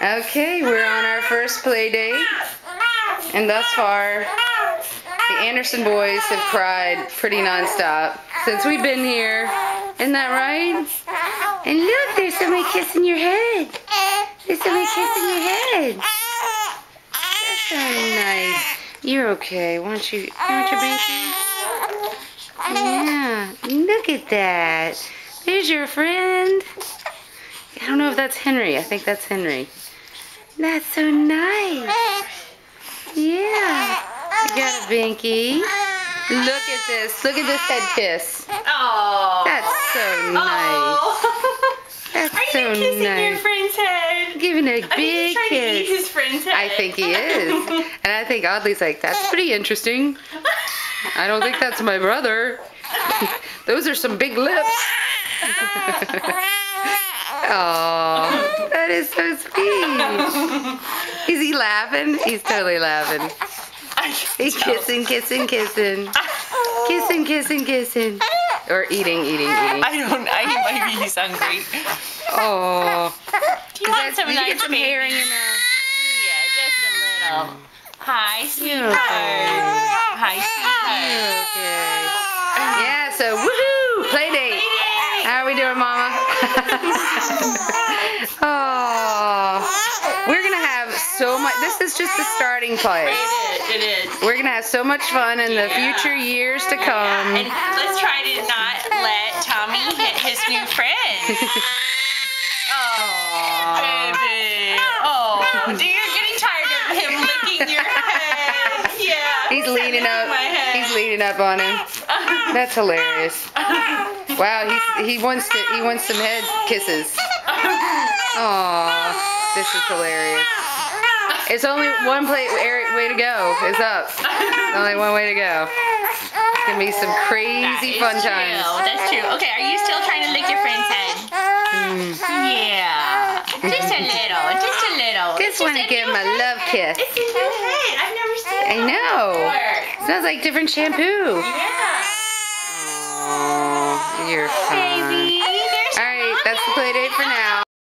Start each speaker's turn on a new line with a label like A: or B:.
A: Okay, we're on our first play date, and thus far, the Anderson boys have cried pretty nonstop since we've been here. Isn't that right? And look, there's somebody kissing your head. There's somebody kissing your head. That's so nice. You're okay. Want your Binky? Yeah, look at that. There's your friend. I don't know if that's Henry. I think that's Henry. That's so nice. Yeah. You got a Binky. Look at this. Look at this head kiss.
B: Oh.
A: That's so nice. That's
B: Are
A: so
B: you kissing
A: nice.
B: your friend's head?
A: Giving a
B: I think
A: big
B: he's trying
A: kiss.
B: to eat his friend's head.
A: I think he is. And I think Audley's like, that's pretty interesting. I don't think that's my brother. Those are some big lips. Oh, that is so sweet. Is he laughing? He's totally laughing. He's kissing, kissing, kissing. Kissing, kissing, kissing. Or eating.
B: Maybe he's hungry.
A: Oh.
B: Do you want some
A: Did you
B: nice
A: get some hair in your mouth?
B: Yeah, just a little. Hi, sweetheart.
A: Okay.
B: Hi, sweetheart.
A: Okay. Yeah, so woohoo! Play date. How are we doing, Mama? Oh. We're going to have so much. This is just the starting place.
B: It is.
A: We're going to have so much fun in the future years to come.
B: And let's try to not let Tommy hit his new friend. Oh, baby. Oh, you're getting tired of him licking your head. Yeah.
A: He's leaning up. He's leaning up on him. That's hilarious. Wow, he wants some head kisses. Aw, this is hilarious. It's only one way to go. Is up. Only one way to go. It's gonna be some crazy fun times.
B: That's true. Okay, are you still trying to lick your friend's head? Yeah. Just a little. Just a little.
A: Just want to give him a love kiss.
B: It's a new head. I've never seen it.
A: I know.
B: Before.
A: Smells like different shampoo.
B: Yeah.
A: Aw, you're fine.
B: Baby, there's
A: All right, that's the play date for now.